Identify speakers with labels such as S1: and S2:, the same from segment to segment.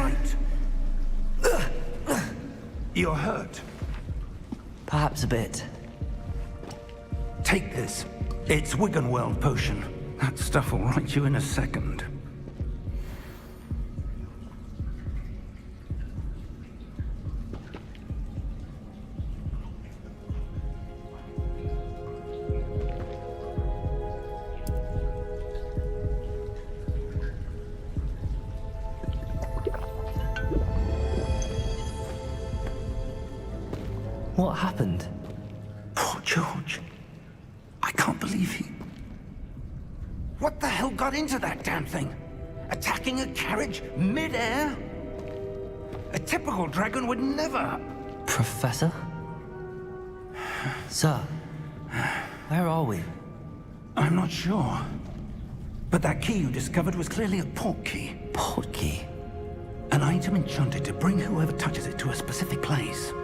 S1: right. You're hurt.
S2: Perhaps a bit.
S1: Take this. It's Wiggenweld potion. That stuff will right you in a second.
S2: What happened?
S1: Poor George. I can't believe he... What the hell got into that damn thing? Attacking a carriage mid-air? A typical dragon would never...
S2: Professor? Sir, where are we?
S1: I'm not sure. But that key you discovered was clearly a port key.
S2: Port key?
S1: An item enchanted to bring whoever touches it to a specific place.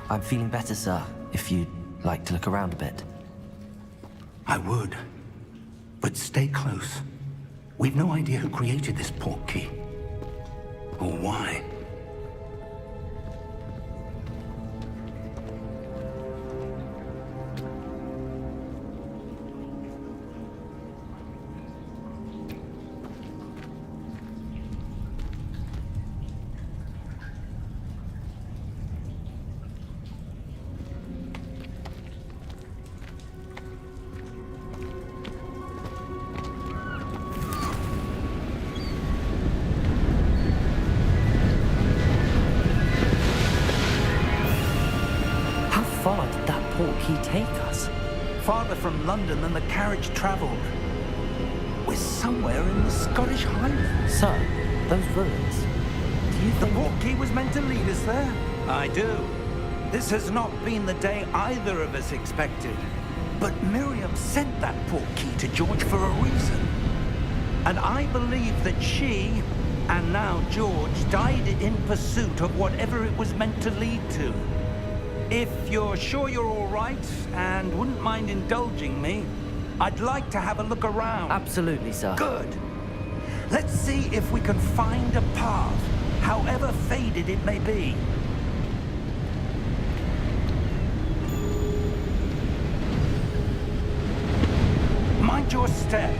S2: I'm feeling better, sir, if you'd like to look around a bit.
S1: I would. But stay close. We've no idea who created this port key. Or why.
S2: How far did that port key take us?
S1: Farther from London than the carriage traveled. We're somewhere in the Scottish Highlands.
S2: Sir, those ruins. Do you
S1: The
S2: think...
S1: port key was meant to lead us there? I do. This has not been the day either of us expected. But Miriam sent that port key to George for a reason. And I believe that she, and now George, died in pursuit of whatever it was meant to lead to. If you're sure you're all right, and wouldn't mind indulging me, I'd like to have a look around.
S2: Absolutely, sir.
S1: Good. Let's see if we can find a path, however faded it may be. Mind your step.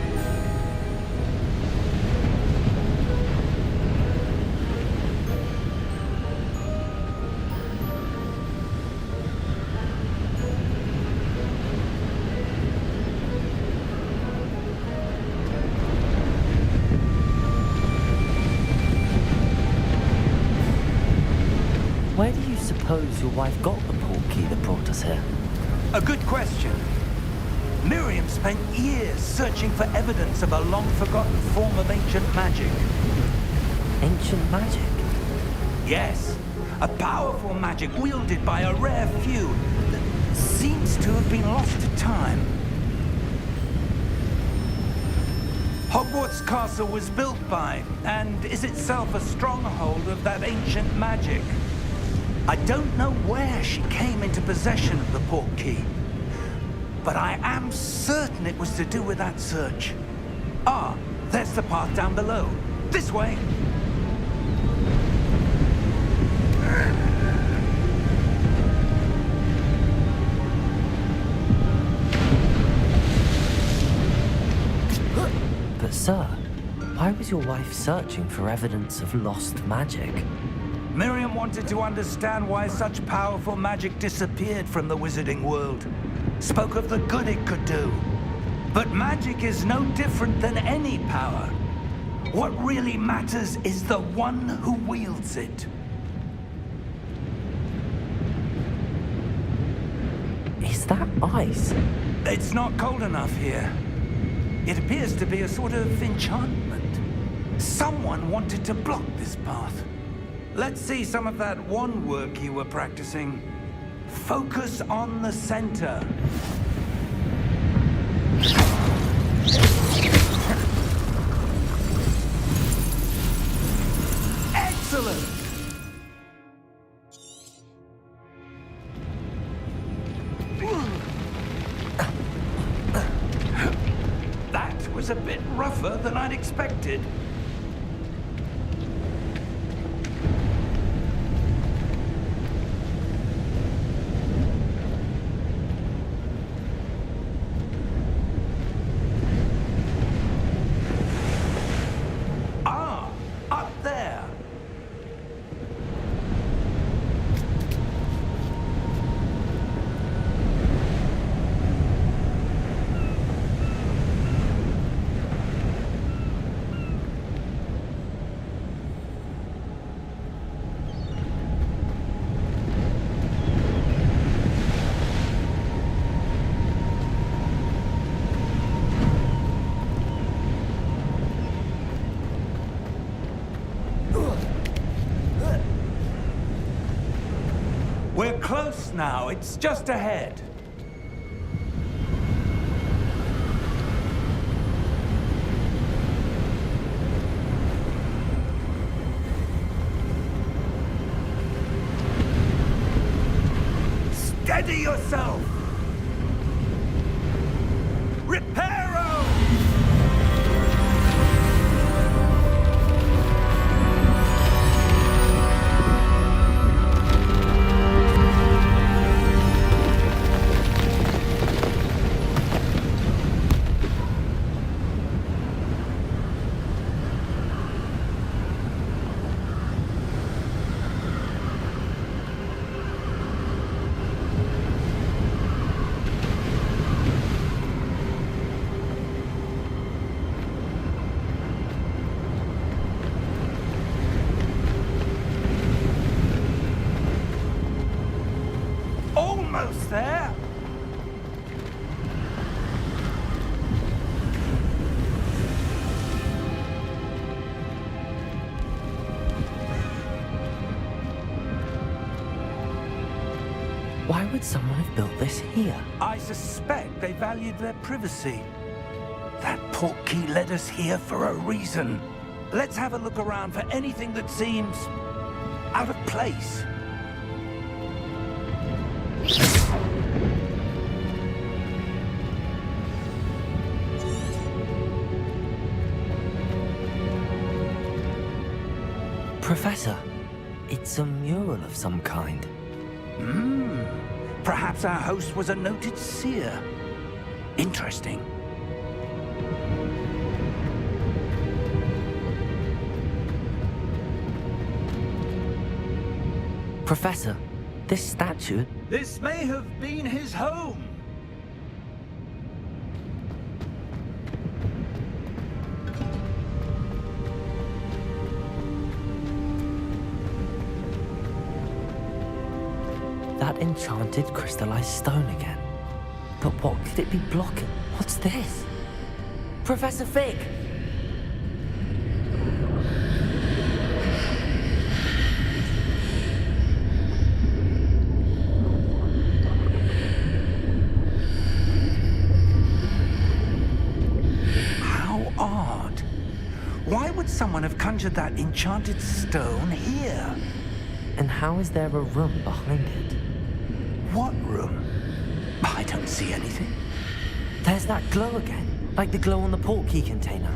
S2: Where do you suppose your wife got the port key that brought us here?
S1: A good question. Miriam spent years searching for evidence of a long-forgotten form of ancient magic.
S2: Ancient magic?
S1: Yes, a powerful magic wielded by a rare few that seems to have been lost to time. Hogwarts Castle was built by, and is itself a stronghold of that ancient magic. I don't know where she came into possession of the port key, but I am certain it was to do with that search. Ah, there's the path down below. This way.
S2: But sir, why was your wife searching for evidence of lost magic?
S1: Miriam wanted to understand why such powerful magic disappeared from the wizarding world. Spoke of the good it could do. But magic is no different than any power. What really matters is the one who wields it.
S2: Is that ice?
S1: It's not cold enough here. It appears to be a sort of enchantment. Someone wanted to block this path. Let's see some of that wand work you were practicing. Focus on the center. Excellent! That was was a bit rougher than I'd expected. Ah, up there. We're close now. It's just ahead. Steady yourself! Reparo! Almost there.
S2: Why would someone have built this here?
S1: I suspect they valued their privacy. That portkey led us here for a reason. Let's have a look around for anything that seems out of place.
S2: Professor, it's a mural of some kind.
S1: Perhaps our host was a noted seer. Interesting.
S2: Professor, this statue...
S1: This may have been his home.
S2: That enchanted crystallized stone again. But what could it be blocking? What's this? Professor Fig!
S1: How odd. Why would someone have conjured that enchanted stone here?
S2: And how is there a room behind it?
S1: What room? I don't see anything.
S2: There's that glow again, like the glow on the portkey container.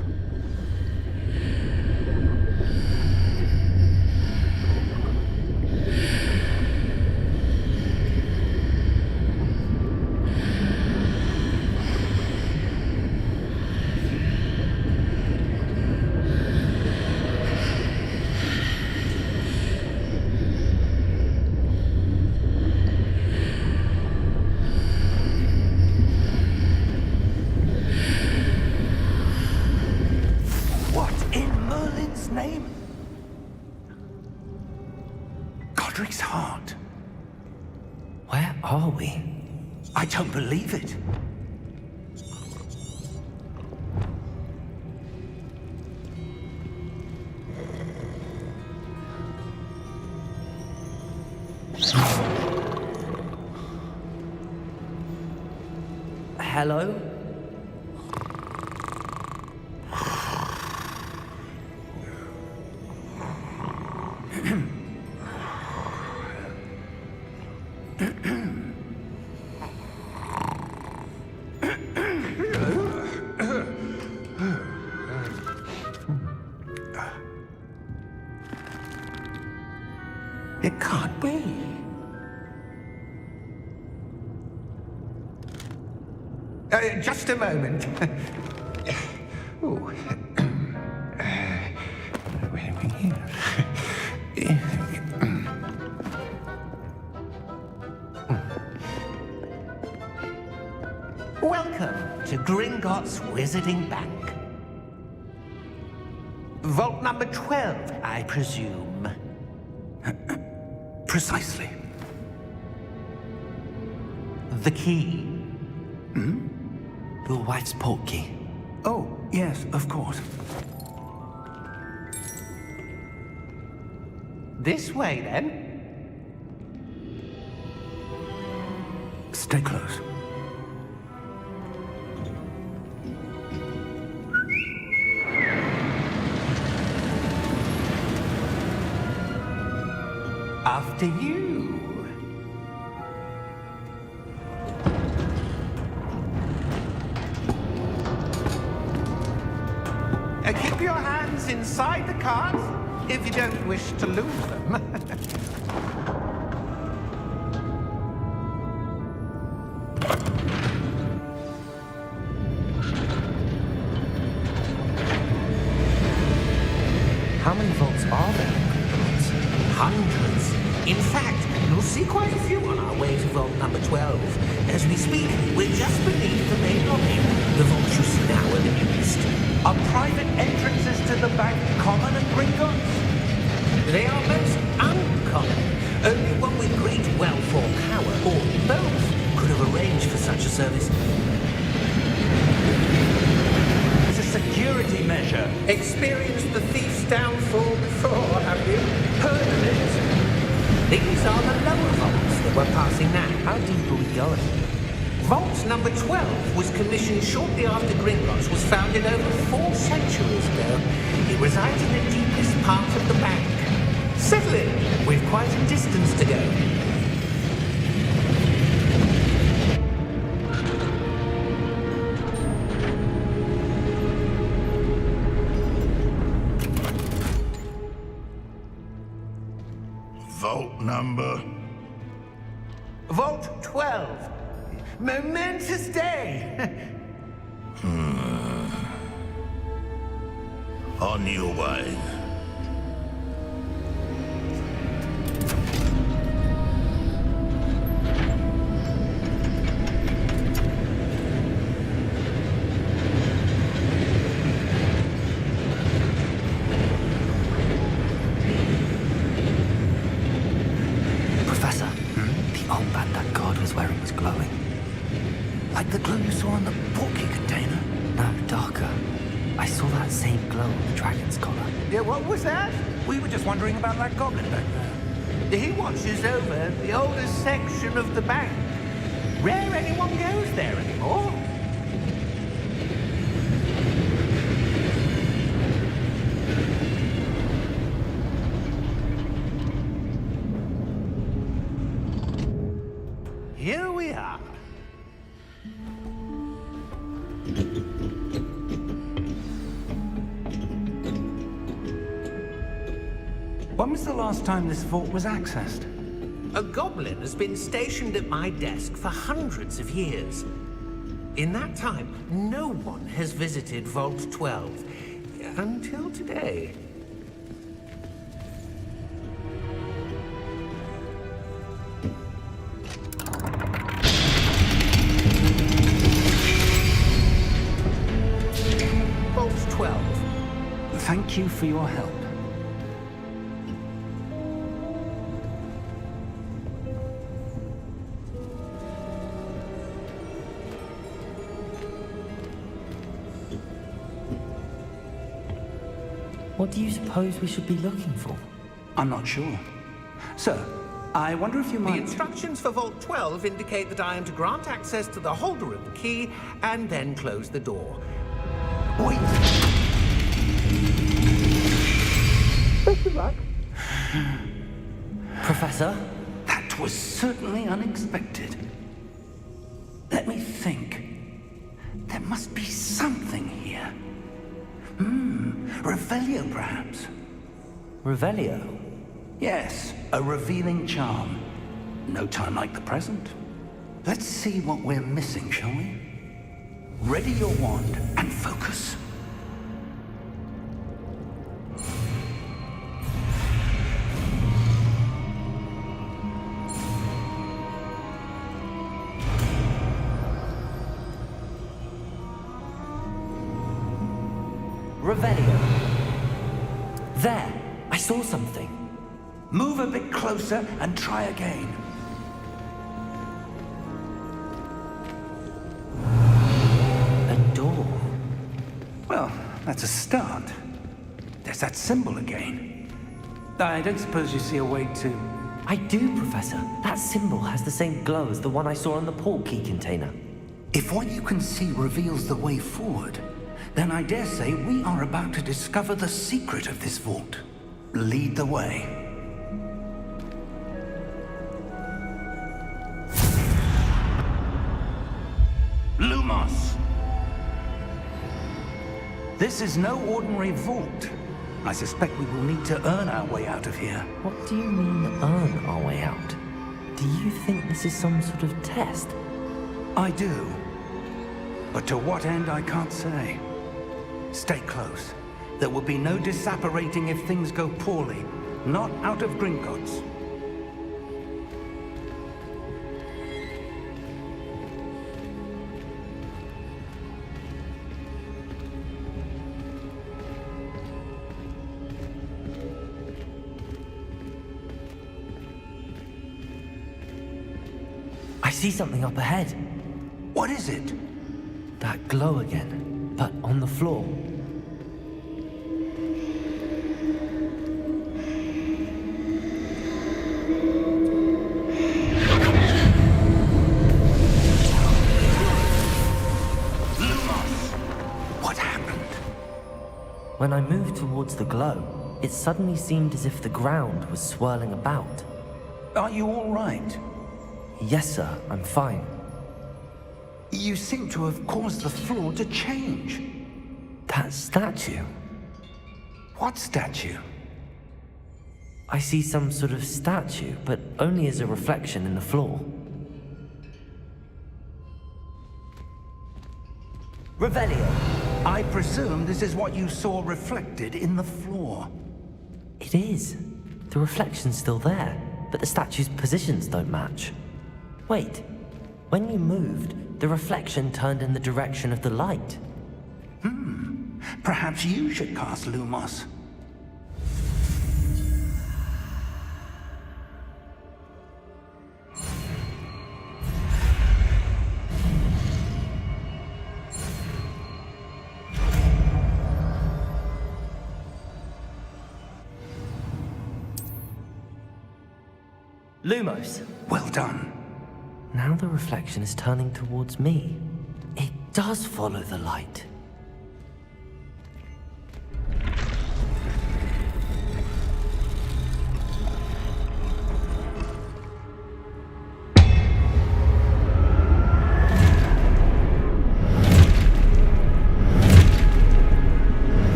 S1: Name? Godric's heart.
S2: Where are we?
S1: I don't believe it.
S2: Hello?
S3: Just a moment. Ooh. Where are we here? Welcome to Gringotts Wizarding Bank. Vault number 12, I presume.
S1: Precisely.
S3: The key.
S2: Your wife's portkey.
S1: Oh, yes, of course.
S3: This way, then.
S1: Stay close.
S3: After you. Keep your hands inside the cart if you don't wish to lose them.
S2: How many vaults are there?
S3: Hundreds. In fact, you'll see quite a few on our way to vault number 12. As we speak, we're just beneath the main lobby. The vaults you see now are the east.
S1: Are private entrances to the bank common at Gringotts?
S3: They are most uncommon. Only one with great wealth or power, or both, could have arranged for such a service.
S1: It's a security measure.
S3: Experienced the thief's downfall before, have you?
S1: Heard of it?
S3: These are the lower vaults that we're passing now.
S2: How deep are we going?
S3: Vault number 12 was commissioned shortly after Gringotts was founded over 4 centuries ago. It resides in the deepest part of the bank. Settle in. We've quite a distance to go.
S4: Vault number?
S3: Vault 12. Momentous day.
S4: On your way.
S2: Professor, the armband that guard was wearing was glowing.
S1: Like the glow you saw on the portkey container?
S2: No, darker. I saw that same glow on the dragon's collar.
S3: Yeah, what was that?
S1: We were just wondering about that goblin back there.
S3: He watches over the oldest section of the bank. Rare anyone goes there anymore. Here we are.
S1: When was the last time this vault was accessed?
S3: A goblin has been stationed at my desk for hundreds of years. In that time, no one has visited Vault 12. Until today. Vault 12.
S1: Thank you for your help.
S2: What do you suppose we should be looking for?
S1: I'm not sure. Sir, I wonder if you
S3: The
S1: might...
S3: instructions for Vault 12 indicate that I am to grant access to the holder of the key and then close the door.
S1: Wait!
S3: Best of luck.
S2: Professor?
S1: That was certainly unexpected. Let me think. There must be something here. Revelio, perhaps?
S2: Revelio?
S1: Yes, a revealing charm. No time like the present. Let's see what we're missing, shall we? Ready your wand and focus.
S2: Revelio. There, I saw something.
S1: Move a bit closer and try again.
S2: A door.
S1: Well, that's a start. There's that symbol again. I don't suppose you see a way to...
S2: I do, Professor. That symbol has the same glow as the one I saw on the portkey container.
S1: If what you can see reveals the way forward, then I dare say we are about to discover the secret of this vault. Lead the way. Lumos! This is no ordinary vault. I suspect we will need to earn our way out of here.
S2: What do you mean, earn our way out? Do you think this is some sort of test?
S1: I do. But to what end, I can't say. Stay close. There will be no disapparating if things go poorly. Not out of Gringotts.
S2: I see something up ahead.
S1: What is it?
S2: That glow again, but on the floor.
S1: What happened?
S2: When I moved towards the glow, it suddenly seemed as if the ground was swirling about.
S1: Are you all right?
S2: Yes, sir, I'm fine.
S1: You seem to have caused the floor to change.
S2: That statue.
S1: What statue?
S2: I see some sort of statue, but only as a reflection in the floor. Revelio.
S1: I presume this is what you saw reflected in the floor.
S2: It is. The reflection's still there, but the statue's positions don't match. Wait, when you moved, the reflection turned in the direction of the light.
S1: Perhaps you should cast Lumos.
S2: Lumos.
S1: Well done.
S2: Now the reflection is turning towards me. It does follow the light.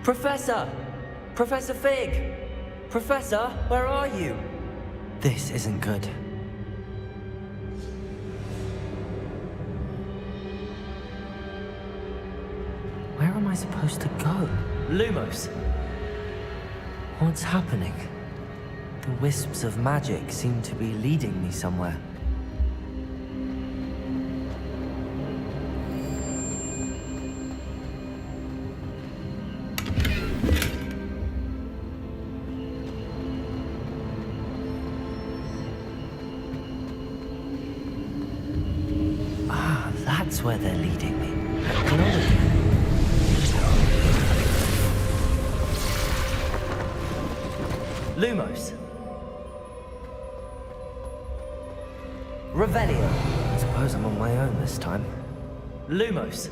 S2: Professor! Professor Fig! Professor, where are you? This isn't good. Where am I supposed to go? Lumos! What's happening? The wisps of magic seem to be leading me somewhere. Ah, that's where they're leading me. Technology. Lumos. Revelio. I suppose I'm on my own this time. Lumos.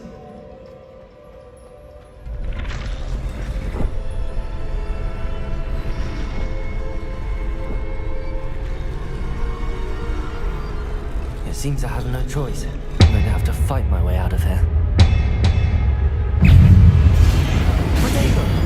S2: It seems I have no choice. I'm going to have to fight my way out of here. Rodego!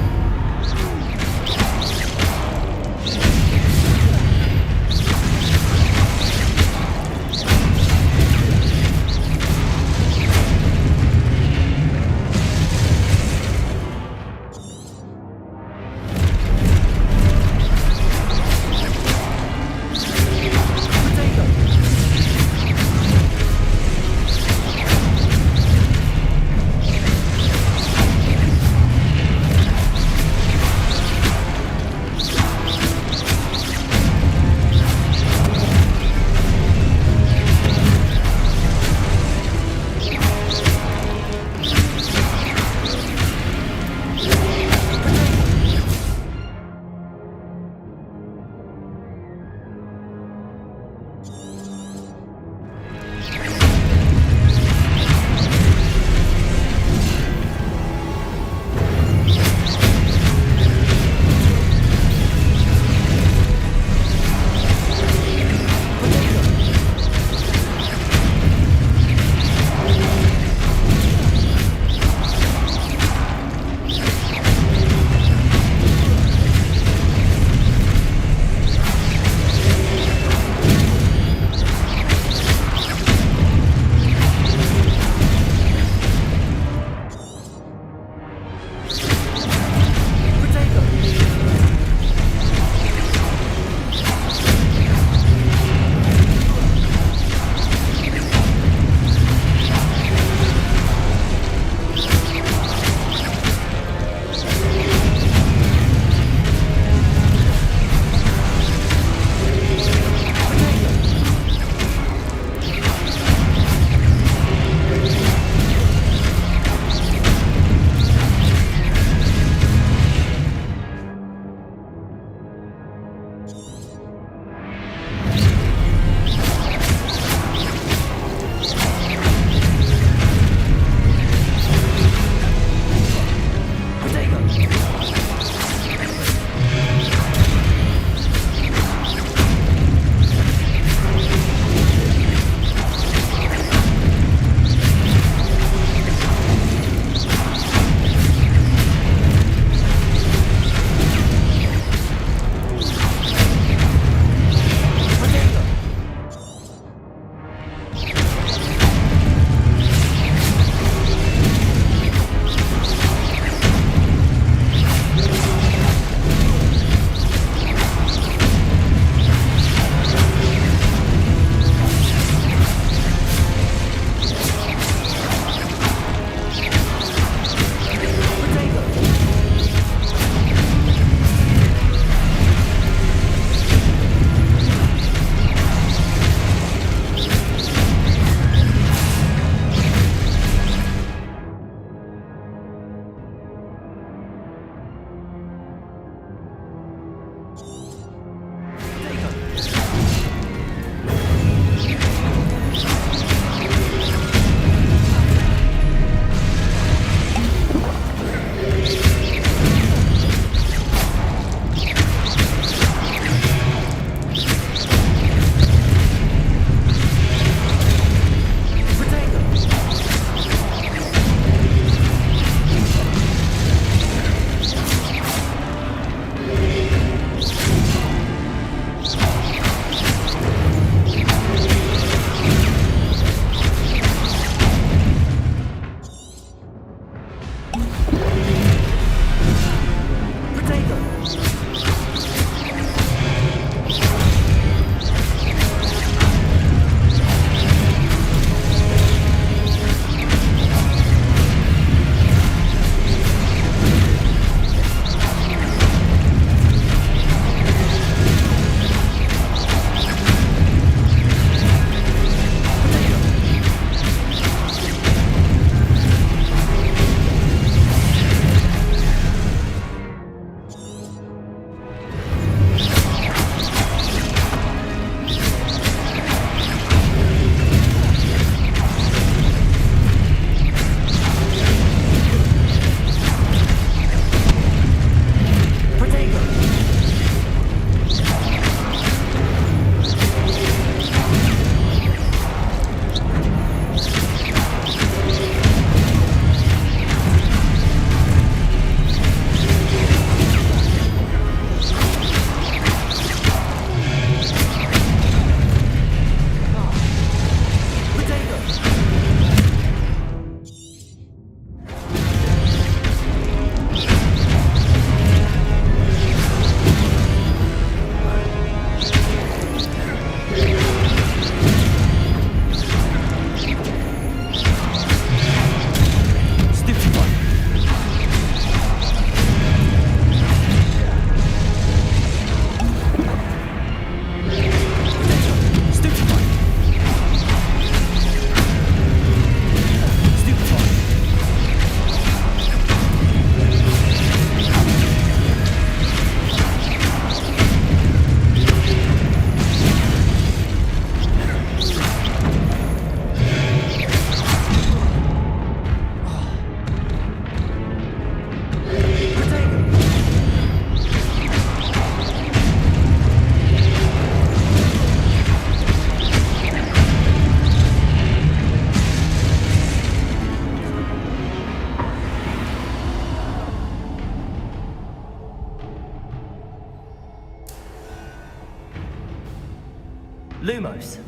S2: Lumos.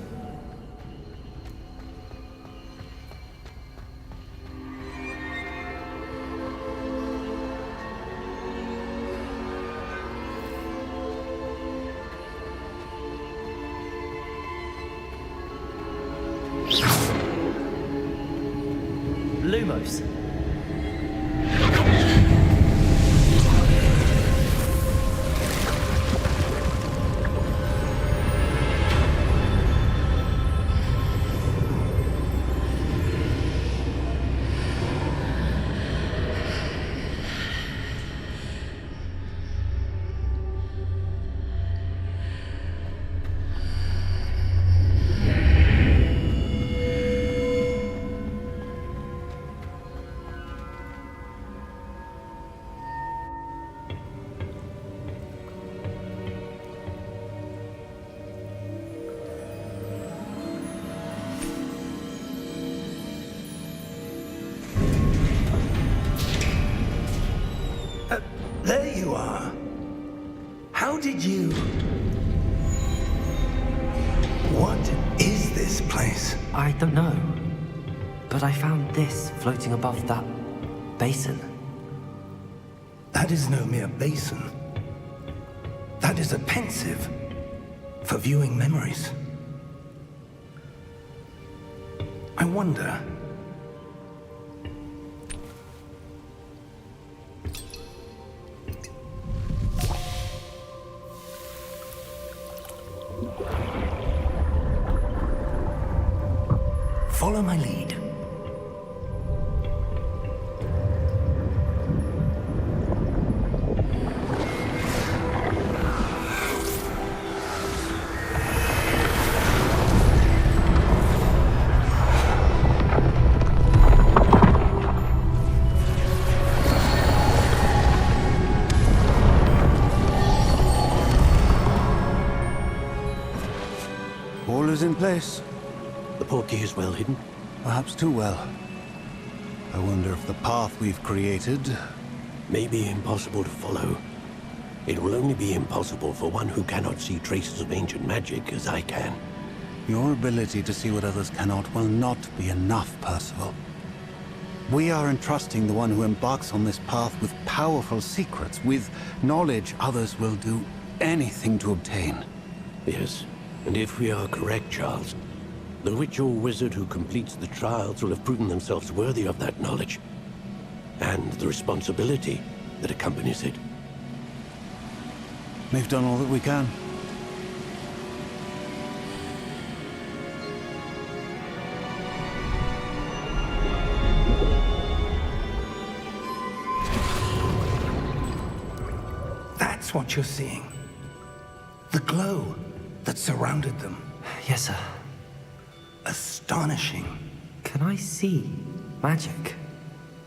S2: Lumos.
S1: There you are. How did you... What is this place?
S2: I don't know. But I found this floating above that basin.
S1: That is no mere basin. That is a pensive for viewing memories. I wonder... Follow my lead.
S4: All is in place.
S5: The portkey is well hidden.
S4: Perhaps too well. I wonder if the path we've created...
S5: May be impossible to follow. It will only be impossible for one who cannot see traces of ancient magic as I can.
S4: Your ability to see what others cannot will not be enough, Percival. We are entrusting the one who embarks on this path with powerful secrets, with knowledge others will do anything to obtain.
S5: Yes, and if we are correct, Charles, the witch or wizard who completes the trials will have proven themselves worthy of that knowledge, and the responsibility that accompanies it.
S4: We've done all that we can.
S1: That's what you're seeing. The glow that surrounded them.
S2: Yes, sir.
S1: Astonishing.
S2: Can I see magic?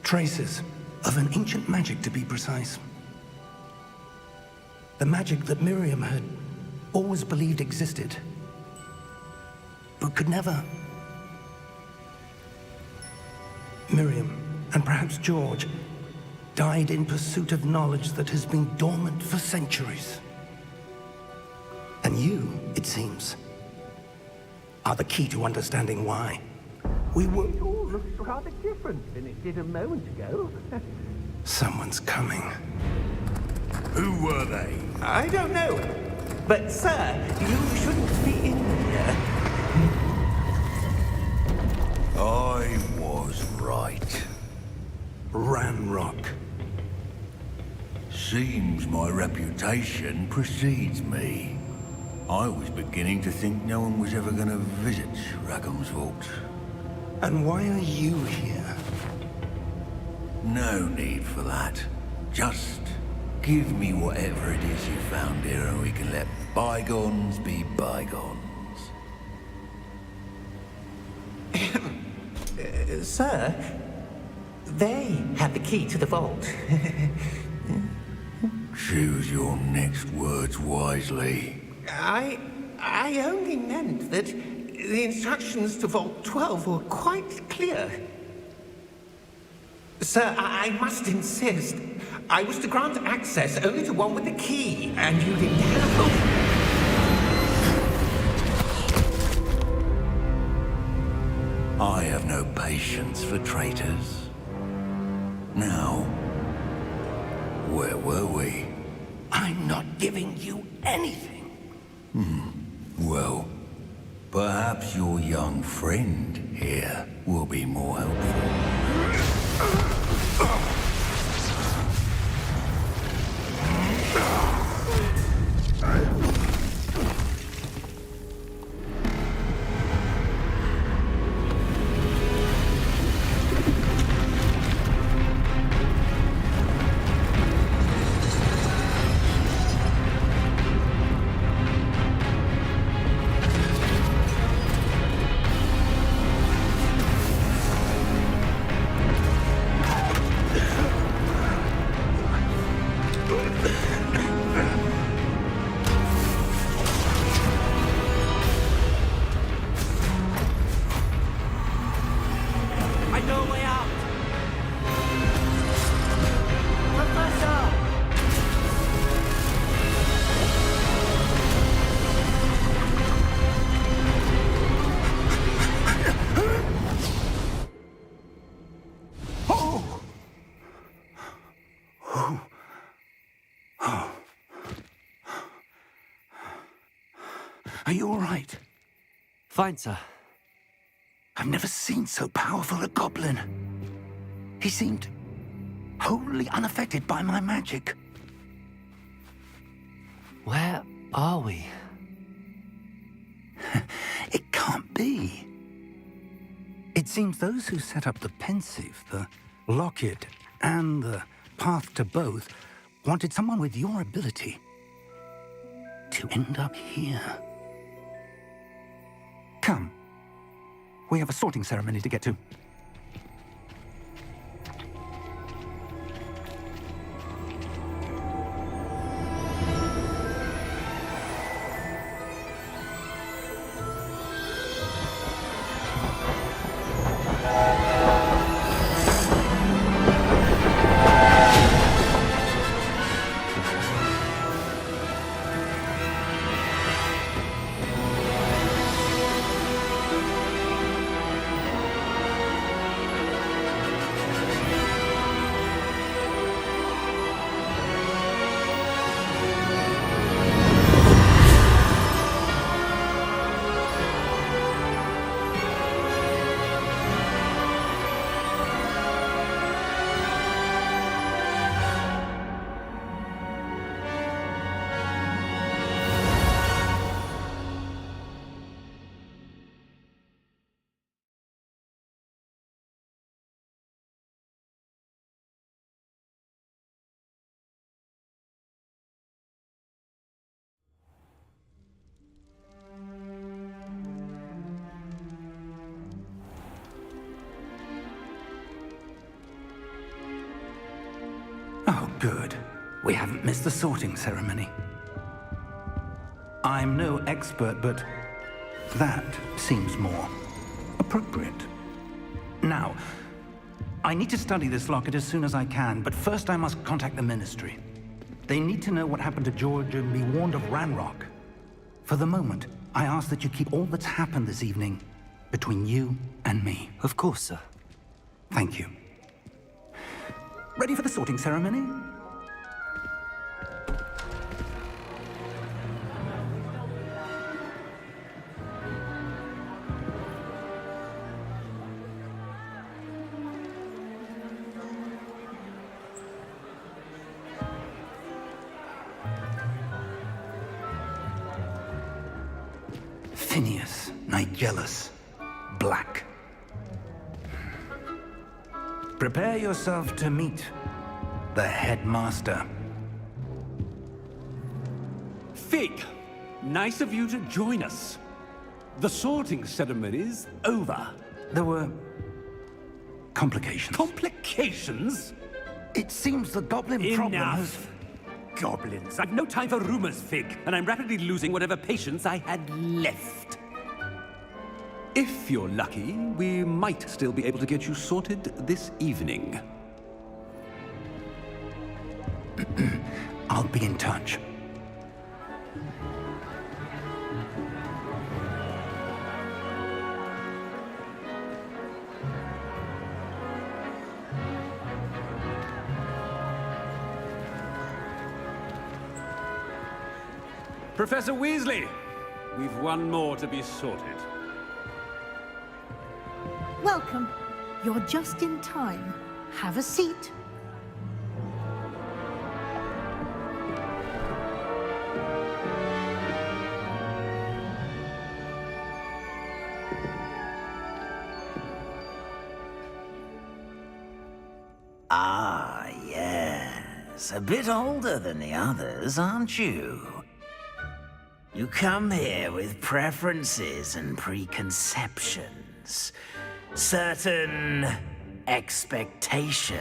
S1: Traces of an ancient magic, to be precise. The magic that Miriam had always believed existed, but could never. Miriam, and perhaps George, died in pursuit of knowledge that has been dormant for centuries. And you, it seems, are the key to understanding why.
S3: It all looks rather different than it did a moment ago.
S1: Someone's coming.
S6: Who were they?
S3: I don't know. But, sir, you shouldn't be in here.
S6: I was right.
S1: Ranrock.
S6: Seems my reputation precedes me. I was beginning to think no one was ever going to visit Rackham's vault.
S1: And why are you here?
S6: No need for that. Just give me whatever it is you found here and we can let bygones be bygones.
S3: Sir, they have the key to the vault.
S6: Choose your next words wisely.
S3: I only meant that the instructions to Vault 12 were quite clear. Sir, I must insist. I was to grant access only to one with the key, and you didn't have them.
S6: patience for traitors. Now, where were we?
S1: I'm not giving you anything.
S6: Well, perhaps your young friend here will be more helpful.
S1: I know a way out. Professor! Are you all right?
S2: Fine, sir.
S1: I've never seen so powerful a goblin. He seemed wholly unaffected by my magic.
S2: Where are we?
S1: It can't be. It seems those who set up the pensive, the locket, and the path to both wanted someone with your ability to end up here. Come. We have a sorting ceremony to get to. Oh, good. We haven't missed the sorting ceremony. I'm no expert, but that seems more appropriate. Now, I need to study this locket as soon as I can, but first I must contact the Ministry. They need to know what happened to George and be warned of Ranrock. For the moment, I ask that you keep all that's happened this evening between you and me.
S2: Of course, sir.
S1: Thank you. Ready for the sorting ceremony? Phineas, Nigellus, Black. Prepare yourself to meet the headmaster.
S7: Fig, nice of you to join us. The sorting ceremony's over.
S1: There were complications.
S7: Complications?
S1: It seems the goblin problem has...
S7: Enough. Goblins. I've no time for rumors, Fig, and I'm rapidly losing whatever patience I had left. If you're lucky, we might still be able to get you sorted this evening.
S1: I'll be in touch.
S7: Professor Weasley, we've one more to be sorted.
S8: Welcome. You're just in time. Have a seat.
S1: Ah, yes. A bit older than the others, aren't you? You come here with preferences and preconceptions. Certain expectations.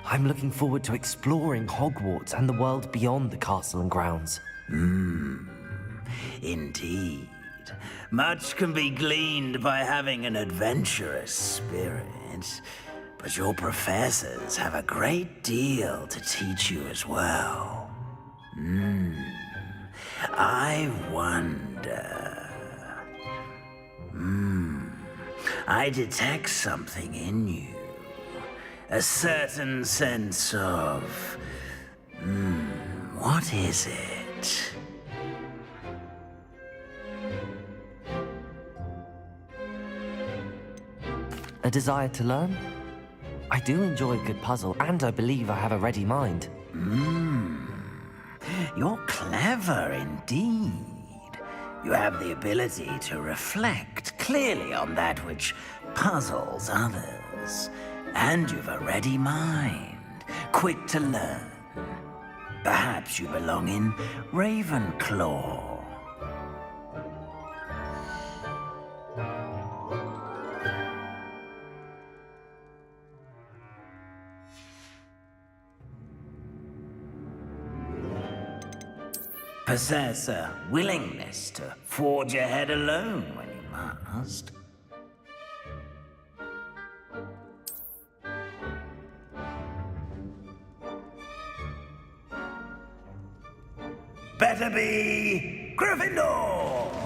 S2: I'm looking forward to exploring Hogwarts and the world beyond the castle and grounds.
S1: Indeed. Much can be gleaned by having an adventurous spirit, but your professors have a great deal to teach you as well. I wonder... I detect something in you. A certain sense of... what is it?
S2: A desire to learn? I do enjoy a good puzzle, and I believe I have a ready mind.
S1: You're clever indeed. You have the ability to reflect clearly on that which puzzles others. And you've a ready mind, quick to learn. Perhaps you belong in Ravenclaw. Possess a willingness to forge ahead alone when you must. Better be Gryffindor!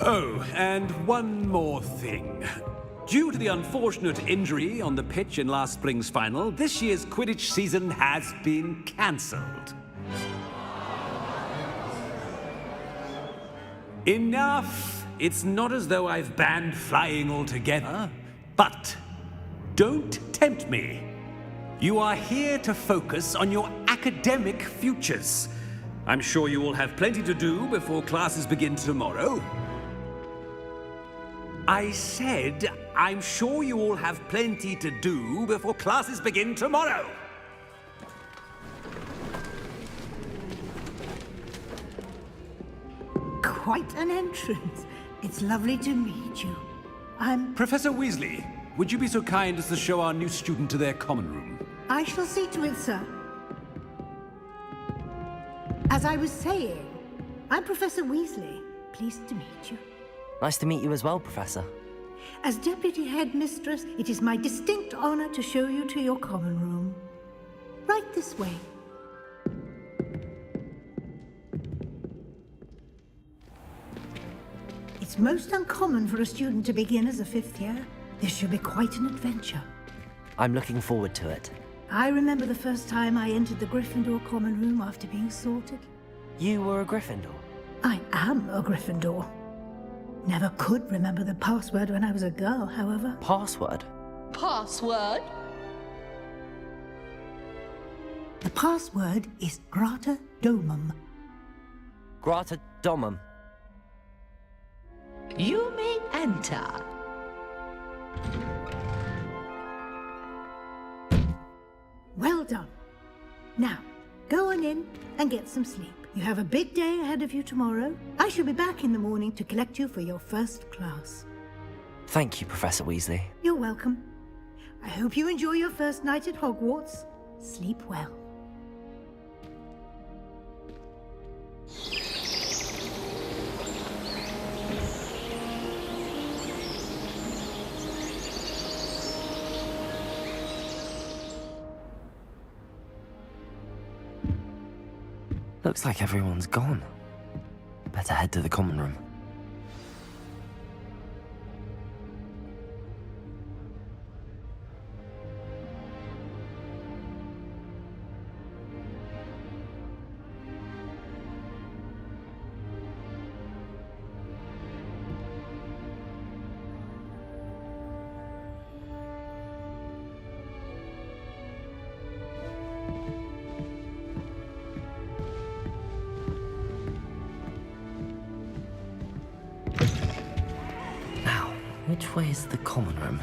S7: Oh, and one more thing. Due to the unfortunate injury on the pitch in last spring's final, this year's Quidditch season has been cancelled. Enough! It's not as though I've banned flying altogether, but don't tempt me. You are here to focus on your academic futures. I'm sure you will have plenty to do before classes begin tomorrow. I said, I'm sure you all have plenty to do before classes begin tomorrow.
S8: Quite an entrance. It's lovely to meet you. I'm...
S7: Professor Weasley, would you be so kind as to show our new student to their common room?
S8: I shall see to it, sir. As I was saying, I'm Professor Weasley. Pleased to meet you.
S2: Nice to meet you as well, Professor.
S8: As Deputy Headmistress, it is my distinct honor to show you to your common room. Right this way. It's most uncommon for a student to begin as a fifth year. This should be quite an adventure.
S2: I'm looking forward to it.
S8: I remember the first time I entered the Gryffindor common room after being sorted.
S2: You were a Gryffindor?
S8: I am a Gryffindor. Never could remember the password when I was a girl, however.
S2: Password?
S9: Password?
S8: The password is Grata Domum.
S2: Grata Domum.
S9: You may enter.
S8: Well done. Now, go on in and get some sleep. You have a big day ahead of you tomorrow. I shall be back in the morning to collect you for your first class.
S2: Thank you, Professor Weasley.
S8: You're welcome. I hope you enjoy your first night at Hogwarts. Sleep well.
S2: Looks like everyone's gone. Better head to the common room. Which way is the common room?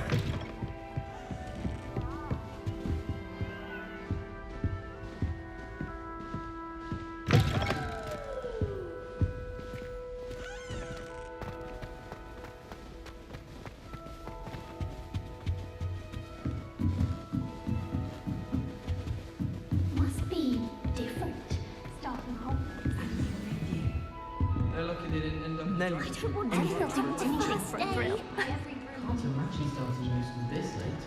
S10: Must be different. Starting Hogwarts.
S11: They're lucky they didn't end up.
S10: I don't want to feel different for a thrill.
S11: Can't imagine starting new school this late.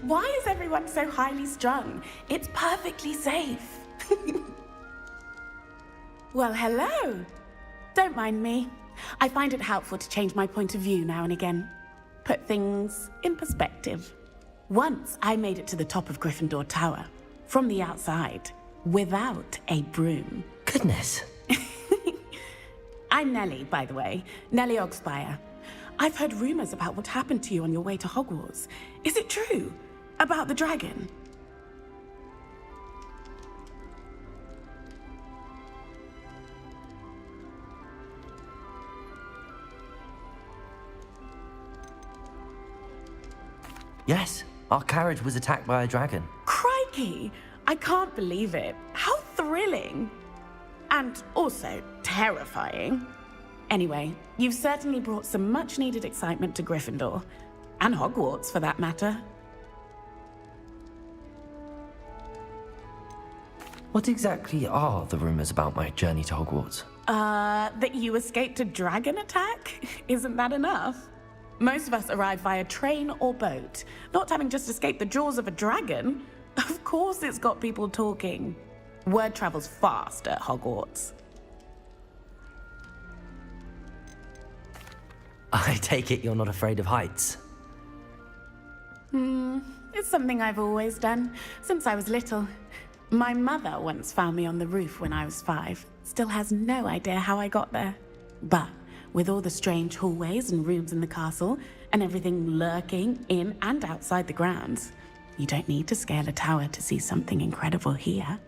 S12: Why is everyone so highly strung? It's perfectly safe. Well, hello. Don't mind me. I find it helpful to change my point of view now and again. Put things in perspective. Once I made it to the top of Gryffindor Tower, from the outside, without a broom.
S2: Goodness.
S12: I'm Nellie, by the way. Nellie Ogspire. I've heard rumors about what happened to you on your way to Hogwarts. Is it true? About the dragon?
S2: Yes, our carriage was attacked by a dragon.
S12: Crikey! I can't believe it. How thrilling! And also terrifying. Anyway, you've certainly brought some much-needed excitement to Gryffindor. And Hogwarts, for that matter.
S2: What exactly are the rumors about my journey to Hogwarts?
S12: That you escaped a dragon attack? Isn't that enough? Most of us arrive via train or boat, not having just escaped the jaws of a dragon. Of course it's got people talking. Word travels fast at Hogwarts.
S2: I take it you're not afraid of heights.
S12: It's something I've always done, since I was little. My mother once found me on the roof when I was 5. Still has no idea how I got there. But with all the strange hallways and rooms in the castle, and everything lurking in and outside the grounds, you don't need to scale a tower to see something incredible here.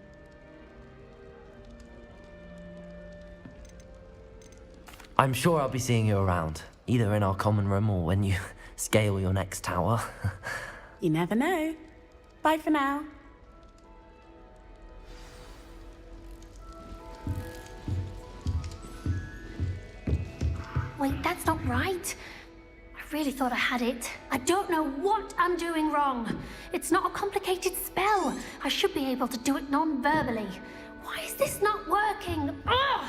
S2: I'm sure I'll be seeing you around, either in our common room or when you scale your next tower.
S12: You never know. Bye for now.
S10: Wait, that's not right. I really thought I had it. I don't know what I'm doing wrong. It's not a complicated spell. I should be able to do it non-verbally. Why is this not working? Ugh!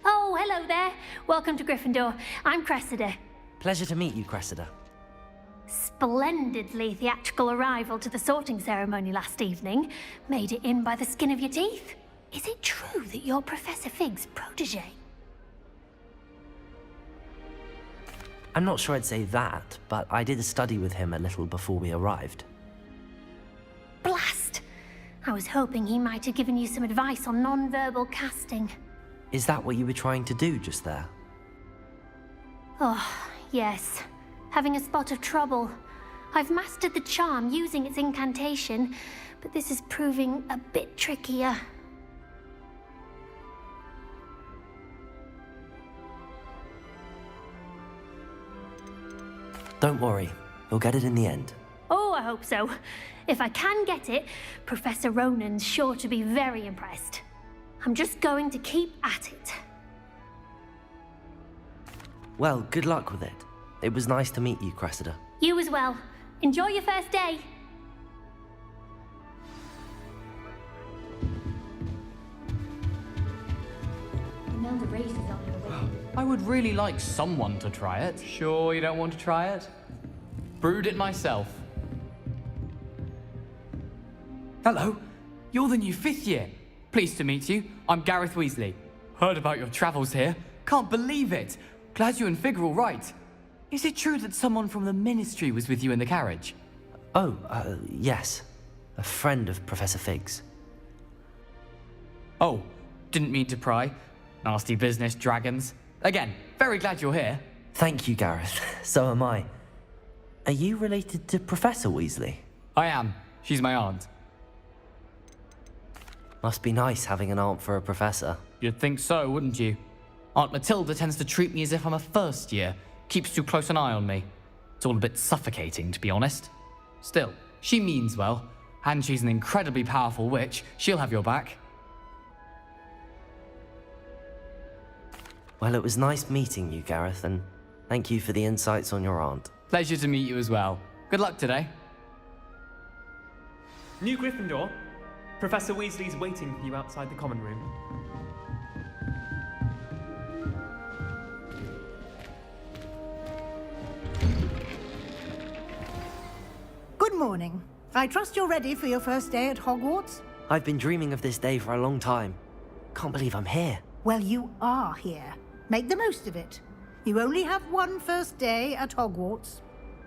S10: Oh, hello there. Welcome to Gryffindor. I'm Cressida.
S2: Pleasure to meet you, Cressida.
S10: Splendidly theatrical arrival to the sorting ceremony last evening. Made it in by the skin of your teeth. Is it true that you're Professor Fig's protege?
S2: I'm not sure I'd say that, but I did a study with him a little before we arrived.
S10: Blast! I was hoping he might have given you some advice on non-verbal casting.
S2: Is that what you were trying to do just there?
S10: Oh, yes. Having a spot of trouble. I've mastered the charm using its incantation, but this is proving a bit trickier.
S2: Don't worry, you'll get it in the end.
S10: Oh, I hope so. If I can get it, Professor Ronan's sure to be very impressed. I'm just going to keep at it.
S2: Well, good luck with it. It was nice to meet you, Cressida.
S10: You as well. Enjoy your first day. You know the race is on your way.
S11: I would really like someone to try it. Sure you don't want to try it? Brewed it myself. Hello. You're the new 5th year. Pleased to meet you. I'm Gareth Weasley. Heard about your travels here. Can't believe it. Glad you and Fig are all right. Is it true that someone from the Ministry was with you in the carriage?
S2: Oh, yes. A friend of Professor Fig's.
S11: Oh, didn't mean to pry. Nasty business, dragons. Again, very glad you're here.
S2: Thank you, Gareth. So am I. Are you related to Professor Weasley?
S11: I am. She's my aunt.
S2: Must be nice having an aunt for a professor.
S11: You'd think so, wouldn't you? Aunt Matilda tends to treat me as if I'm a first year. Keeps too close an eye on me. It's all a bit suffocating, to be honest. Still, she means well. And she's an incredibly powerful witch. She'll have your back.
S2: Well, it was nice meeting you, Gareth, and thank you for the insights on your aunt.
S11: Pleasure to meet you as well. Good luck today.
S13: New Gryffindor. Professor Weasley's waiting for you outside the common room.
S8: Good morning. I trust you're ready for your first day at Hogwarts?
S2: I've been dreaming of this day for a long time. Can't believe I'm here.
S8: Well, you are here. Make the most of it. You only have one first day at Hogwarts.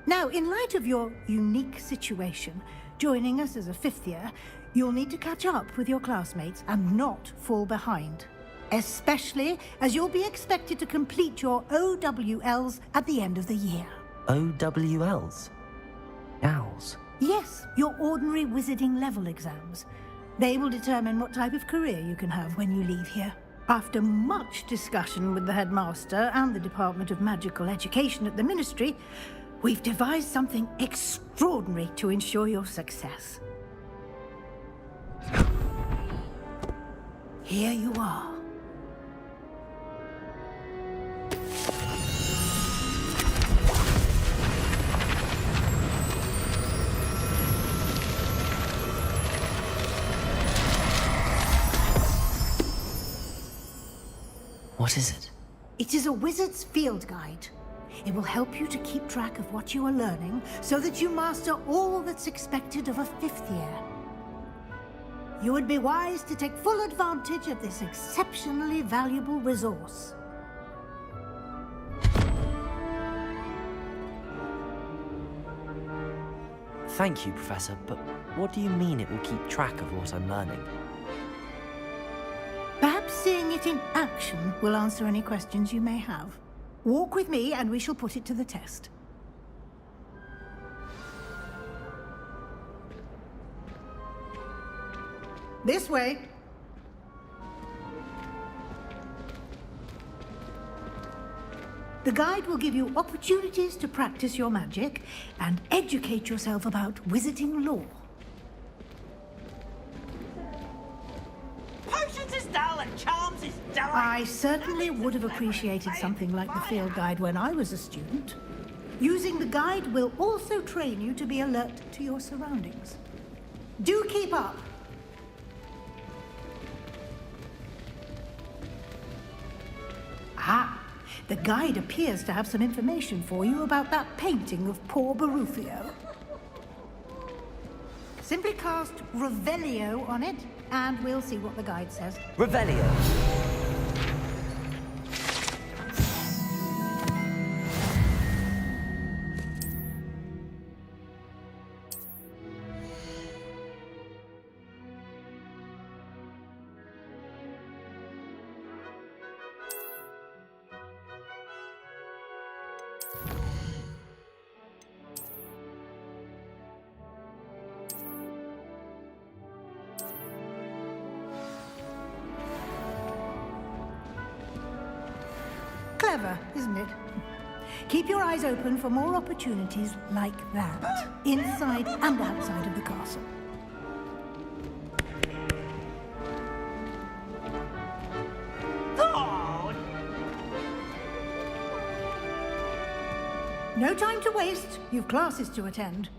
S8: Now, in light of your unique situation, joining us as a 5th year, you'll need to catch up with your classmates and not fall behind. Especially as you'll be expected to complete your OWLs at the end of the year.
S2: OWLs? Owls?
S8: Yes, your ordinary wizarding level exams. They will determine what type of career you can have when you leave here. After much discussion with the headmaster and the Department of Magical Education at the Ministry, we've devised something extraordinary to ensure your success. Here you are.
S2: What is it?
S8: It is a wizard's field guide. It will help you to keep track of what you are learning so that you master all that's expected of a 5th year. You would be wise to take full advantage of this exceptionally valuable resource.
S2: Thank you, Professor, but what do you mean it will keep track of what I'm learning?
S8: Perhaps seeing it in action will answer any questions you may have. Walk with me and we shall put it to the test. This way. The guide will give you opportunities to practice your magic and educate yourself about wizarding lore.
S1: Potions is dull and charms is dull.
S8: I certainly would have appreciated something like the field guide when I was a student. Using the guide will also train you to be alert to your surroundings. Do keep up. Ah, the guide appears to have some information for you about that painting of poor Barufio. Simply cast Revelio on it, and we'll see what the guide says.
S2: Revelio!
S8: Clever, isn't it? Keep your eyes open for more opportunities like that, inside and outside of the castle. No time to waste. You've classes to attend.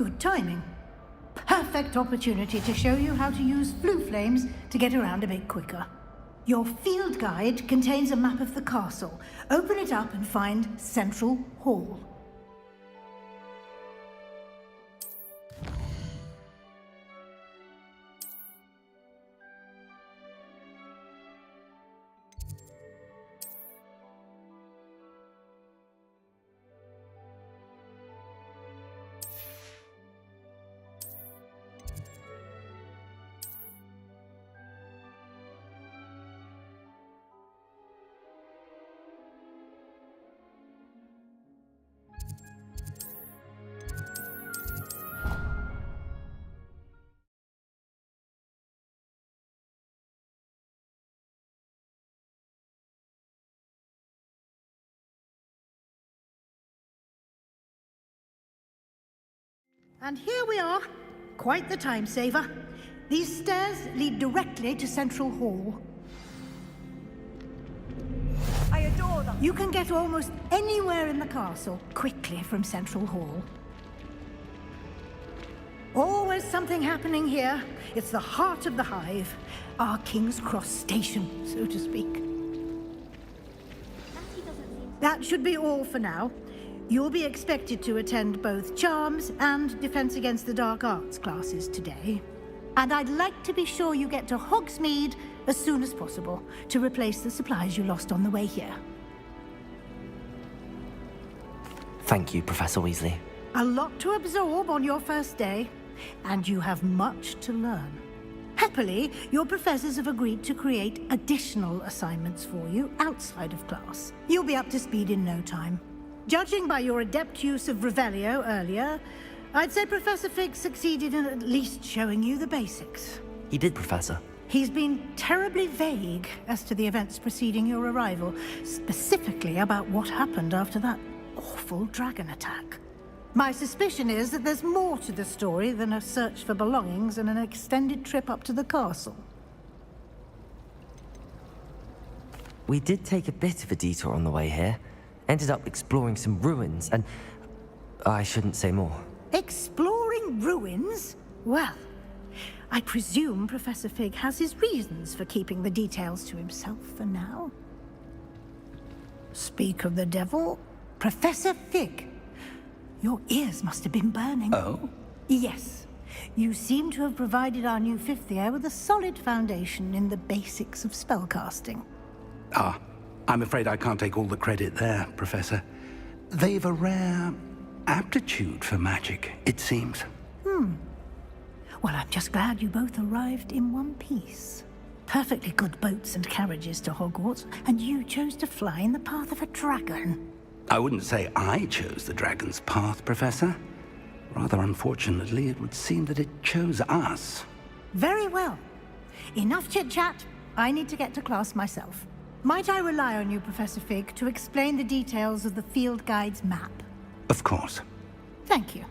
S8: Good timing. Perfect opportunity to show you how to use flue flames to get around a bit quicker. Your field guide contains a map of the castle. Open it up and find Central Hall. And here we are. Quite the time saver. These stairs lead directly to Central Hall. I adore them. You can get almost anywhere in the castle quickly from Central Hall. Always something happening here. It's the heart of the hive. Our King's Cross station, so to speak. That should be all for now. You'll be expected to attend both Charms and Defense Against the Dark Arts classes today. And I'd like to be sure you get to Hogsmeade as soon as possible to replace the supplies you lost on the way here.
S2: Thank you, Professor Weasley.
S8: A lot to absorb on your first day, and you have much to learn. Happily, your professors have agreed to create additional assignments for you outside of class. You'll be up to speed in no time. Judging by your adept use of Revelio earlier, I'd say Professor Fig succeeded in at least showing you the basics.
S2: He did, Professor.
S8: He's been terribly vague as to the events preceding your arrival, specifically about what happened after that awful dragon attack. My suspicion is that there's more to the story than a search for belongings and an extended trip up to the castle.
S2: We did take a bit of a detour on the way here. Ended up exploring some ruins, and I shouldn't say more.
S8: Exploring ruins? Well, I presume Professor Fig has his reasons for keeping the details to himself for now. Speak of the devil, Professor Fig. Your ears must have been burning.
S1: Oh?
S8: Yes. You seem to have provided our new fifth year with a solid foundation in the basics of spellcasting.
S1: Ah, I'm afraid I can't take all the credit there, Professor. They've a rare aptitude for magic, it seems.
S8: Well, I'm just glad you both arrived in one piece. Perfectly good boats and carriages to Hogwarts, and you chose to fly in the path of a dragon.
S1: I wouldn't say I chose the dragon's path, Professor. Rather unfortunately, it would seem that it chose us.
S8: Very well. Enough chit-chat. I need to get to class myself. Might I rely on you, Professor Fig, to explain the details of the field guide's map?
S1: Of course.
S8: Thank you.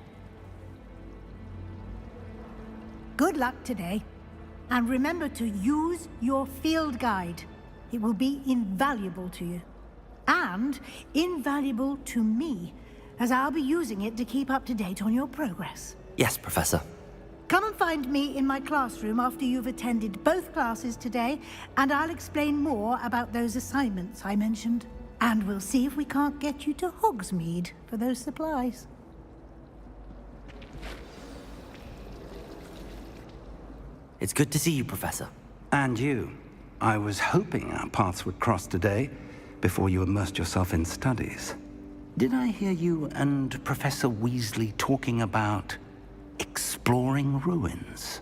S8: Good luck today. And remember to use your field guide. It will be invaluable to you. And invaluable to me, as I'll be using it to keep up to date on your progress.
S2: Yes, Professor.
S8: Come and find me in my classroom after you've attended both classes today, and I'll explain more about those assignments I mentioned. And we'll see if we can't get you to Hogsmeade for those supplies.
S2: It's good to see you, Professor.
S1: And you. I was hoping our paths would cross today, before you immersed yourself in studies. Did I hear you and Professor Weasley talking about exploring ruins?